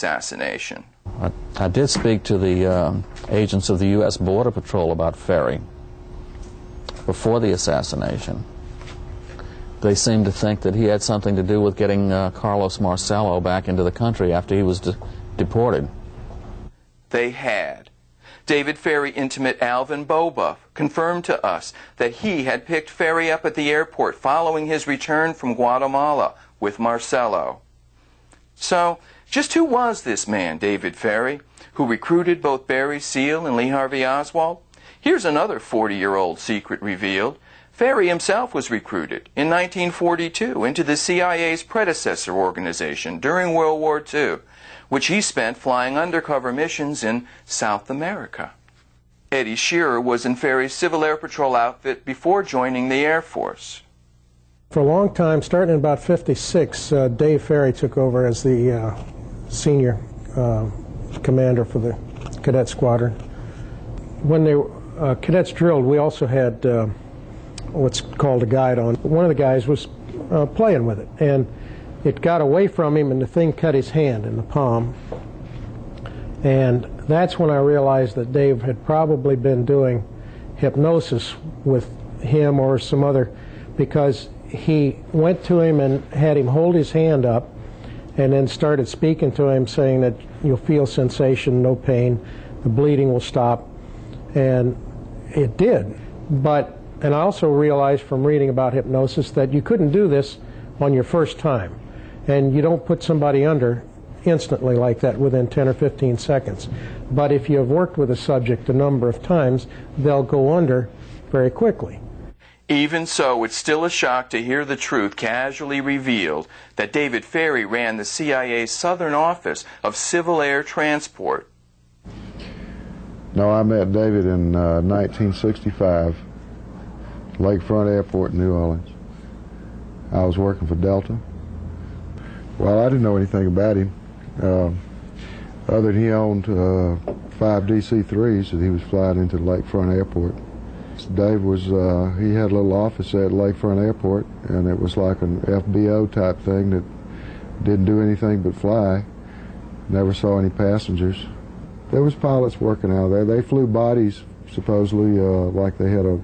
assassination. I did speak to the agents of the U.S. Border Patrol about Ferry before the assassination. They seemed to think that he had something to do with getting Carlos Marcello back into the country after he was deported. They had. David Ferry intimate Alvin Bobuff confirmed to us that he had picked Ferry up at the airport following his return from Guatemala with Marcello. So, just who was this man, David Ferry, who recruited both Barry Seal and Lee Harvey Oswald? Here's another 40-year-old secret revealed. Ferry himself was recruited in 1942 into the CIA's predecessor organization during World War II, which he spent flying undercover missions in South America. Eddie Shearer was in Ferry's Civil Air Patrol outfit before joining the Air Force. For a long time, starting in about '56, Dave Ferry took over as the senior commander for the cadet squadron. When the cadets drilled, we also had what's called a guide on. One of the guys was playing with it, and it got away from him, and the thing cut his hand in the palm. And that's when I realized that Dave had probably been doing hypnosis with him or some other, because he went to him and had him hold his hand up and then started speaking to him, saying that you'll feel sensation, no pain, the bleeding will stop. And it did. And I also realized from reading about hypnosis that you couldn't do this on your first time. And you don't put somebody under instantly like that within 10 or 15 seconds. But if you have worked with a subject a number of times, they'll go under very quickly. Even so, it's still a shock to hear the truth casually revealed that David Ferry ran the CIA's Southern Office of Civil Air Transport. No, I met David in 1965, Lakefront Airport in New Orleans. I was working for Delta. Well, I didn't know anything about him, other than he owned 5 DC-3s that he was flying into the Lakefront Airport. Dave was, he had a little office at Lakefront Airport, and it was like an FBO type thing that didn't do anything but fly. Never saw any passengers. There was pilots working out there. They flew bodies, supposedly, like they had a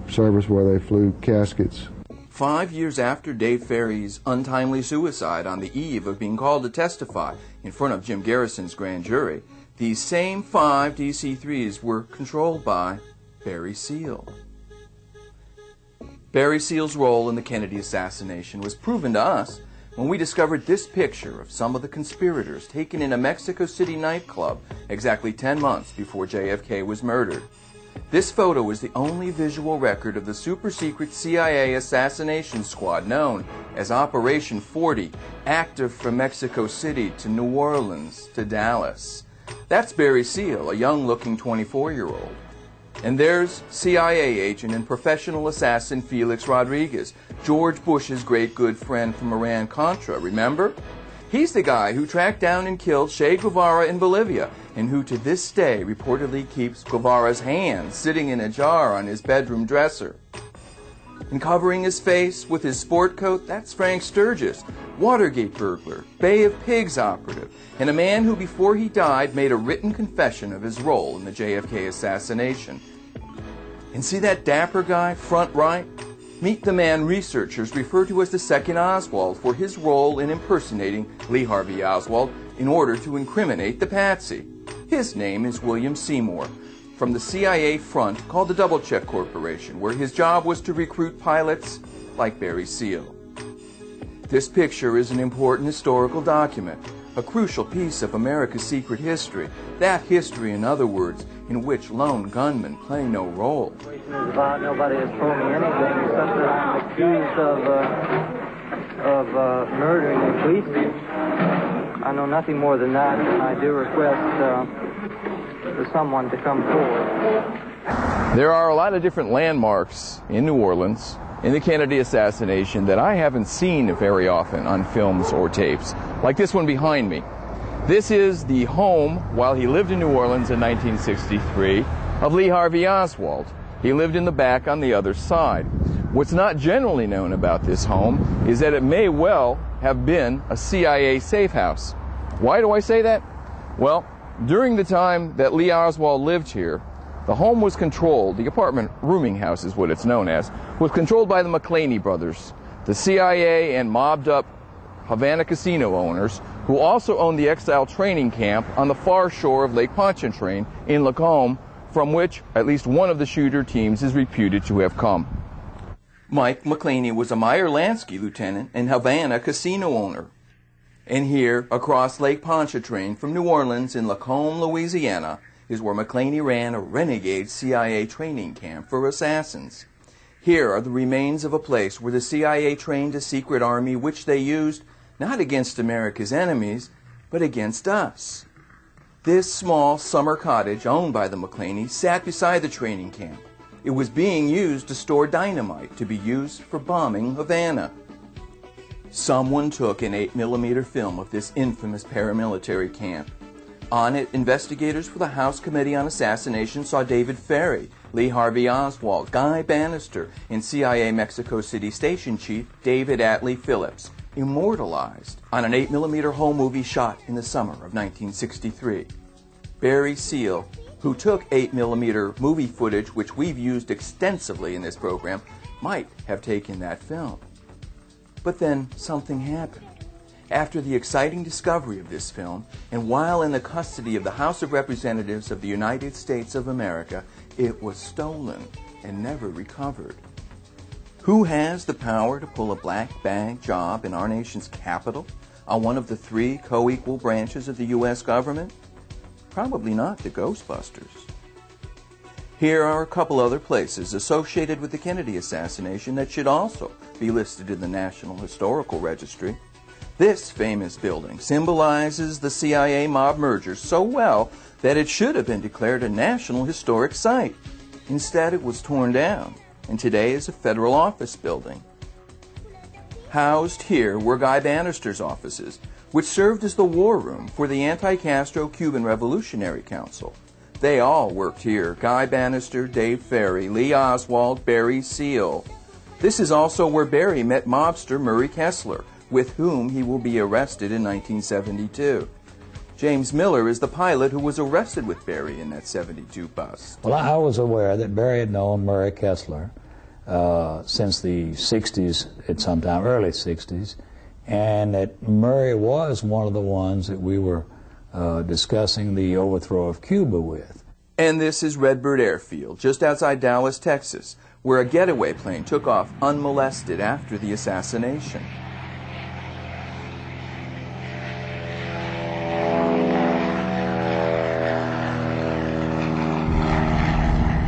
service where they flew caskets. 5 years after Dave Ferry's untimely suicide on the eve of being called to testify in front of Jim Garrison's grand jury, these same 5 DC-3s were controlled by Barry Seal. Barry Seal's role in the Kennedy assassination was proven to us when we discovered this picture of some of the conspirators taken in a Mexico City nightclub exactly 10 months before JFK was murdered. This photo is the only visual record of the super-secret CIA assassination squad known as Operation 40, active from Mexico City to New Orleans to Dallas. That's Barry Seal, a young-looking 24-year-old. And there's CIA agent and professional assassin Felix Rodriguez, George Bush's great good friend from Iran-Contra, remember? He's the guy who tracked down and killed Che Guevara in Bolivia, and who to this day reportedly keeps Guevara's hand sitting in a jar on his bedroom dresser. And covering his face with his sport coat, that's Frank Sturgis, Watergate burglar, Bay of Pigs operative, and a man who before he died made a written confession of his role in the JFK assassination. And see that dapper guy, front right? Meet the man researchers refer to as the Second Oswald for his role in impersonating Lee Harvey Oswald in order to incriminate the patsy. His name is William Seymour, from the CIA front called the Double Check Corporation, where his job was to recruit pilots like Barry Seal. This picture is an important historical document, a crucial piece of America's secret history. That history, in other words, in which lone gunmen play no role. Nobody has told me anything except that I'm accused of murdering a policeman. I know nothing more than that, and I do request for someone to come forward. There are a lot of different landmarks in New Orleans in the Kennedy assassination that I haven't seen very often on films or tapes, like this one behind me. This is the home, while he lived in New Orleans in 1963, of Lee Harvey Oswald. He lived in the back on the other side. What's not generally known about this home is that it may well have been a CIA safe house. Why do I say that? Well, during the time that Lee Oswald lived here, the home was controlled, the apartment rooming house is what it's known as, was controlled by the McClaney brothers, the CIA and mobbed-up Havana casino owners, who also owned the exile training camp on the far shore of Lake Pontchartrain in Lacombe, from which at least one of the shooter teams is reputed to have come. Mike McClaney was a Meyer-Lansky lieutenant and Havana casino owner. And here, across Lake Pontchartrain from New Orleans in Lacombe, Louisiana, is where McClaney ran a renegade CIA training camp for assassins. Here are the remains of a place where the CIA trained a secret army which they used not against America's enemies, but against us. This small summer cottage owned by the McClaneys sat beside the training camp. It was being used to store dynamite to be used for bombing Havana. Someone took an 8mm film of this infamous paramilitary camp. On it, investigators for the House Committee on Assassination saw David Ferrie, Lee Harvey Oswald, Guy Bannister, and CIA Mexico City Station Chief David Atlee Phillips immortalized on an 8mm home movie shot in the summer of 1963. Barry Seal, who took 8mm movie footage which we've used extensively in this program, might have taken that film. But then something happened. After the exciting discovery of this film, and while in the custody of the House of Representatives of the United States of America, it was stolen and never recovered. Who has the power to pull a black bag job in our nation's capital on one of the 3 co-equal branches of the U.S. government? Probably not the Ghostbusters. Here are a couple other places associated with the Kennedy assassination that should also be listed in the National Historical Registry. This famous building symbolizes the CIA mob merger so well that it should have been declared a National Historic Site. Instead, it was torn down, and today is a federal office building. Housed here were Guy Bannister's offices, which served as the war room for the anti-Castro Cuban Revolutionary Council. They all worked here: Guy Bannister, Dave Ferrie, Lee Oswald, Barry Seal. This is also where Barry met mobster Murray Kessler, with whom he will be arrested in 1972. James Miller is the pilot who was arrested with Barry in that 72 bus. Well, I was aware that Barry had known Murray Kessler since the 60s, at some time, early 60s, and that Murray was one of the ones that we were discussing the overthrow of Cuba with. And this is Redbird Airfield, just outside Dallas, Texas, where a getaway plane took off unmolested after the assassination.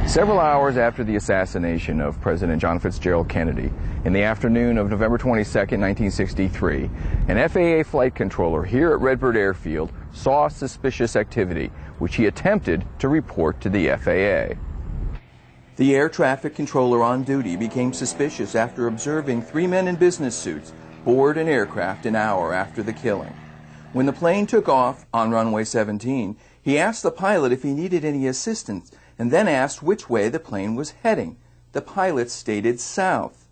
Several hours after the assassination of President John Fitzgerald Kennedy, in the afternoon of November 22, 1963, an FAA flight controller here at Redbird Airfield saw suspicious activity, which he attempted to report to the FAA. The air traffic controller on duty became suspicious after observing 3 men in business suits board an aircraft an hour after the killing. When the plane took off on runway 17, he asked the pilot if he needed any assistance, and then asked which way the plane was heading. The pilot stated south.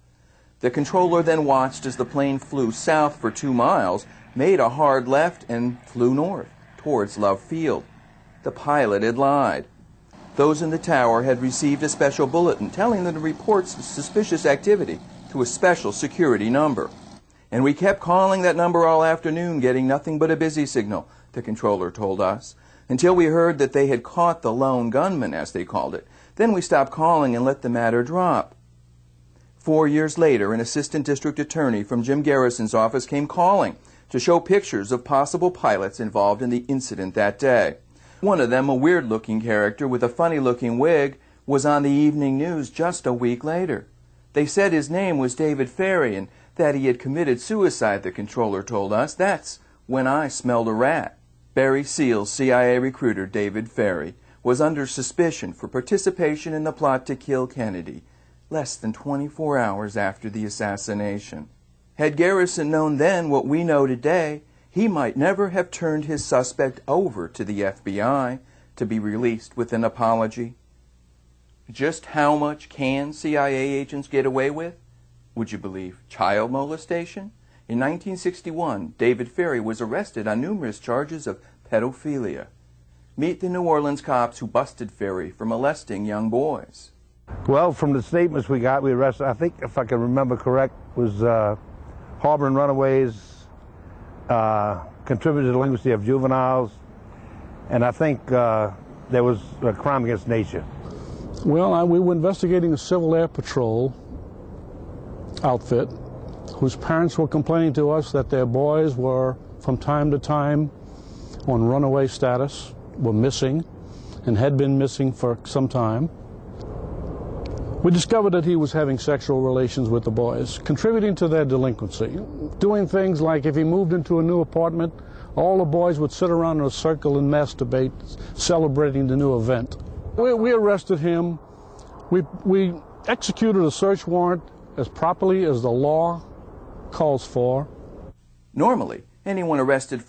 The controller then watched as the plane flew south for 2 miles, made a hard left, and flew north towards Love Field. The pilot had lied. Those in the tower had received a special bulletin telling them to report suspicious activity to a special security number. And we kept calling that number all afternoon, getting nothing but a busy signal, the controller told us, until we heard that they had caught the lone gunman, as they called it. Then we stopped calling and let the matter drop. 4 years later, an assistant district attorney from Jim Garrison's office came calling to show pictures of possible pilots involved in the incident that day. One of them, a weird-looking character with a funny-looking wig, was on the evening news just a week later. They said his name was David Ferrie and that he had committed suicide, the controller told us. That's when I smelled a rat. Barry Seal's CIA recruiter, David Ferrie, was under suspicion for participation in the plot to kill Kennedy, less than 24 hours after the assassination. Had Garrison known then what we know today, he might never have turned his suspect over to the FBI to be released with an apology. Just how much can CIA agents get away with? Would you believe child molestation? In 1961, David Ferrie was arrested on numerous charges of pedophilia. Meet the New Orleans cops who busted Ferrie for molesting young boys. Well, from the statements we got, we arrested, I think, if I can remember correct, was harboring runaways, contributed to the delinquency of juveniles, and I think there was a crime against nature. Well, we were investigating a Civil Air Patrol outfit whose parents were complaining to us that their boys were, from time to time, on runaway status, were missing, and had been missing for some time. We discovered that he was having sexual relations with the boys, contributing to their delinquency, doing things like if he moved into a new apartment, all the boys would sit around in a circle and masturbate, celebrating the new event. We arrested him. We executed a search warrant as properly as the law calls for. Normally, anyone arrested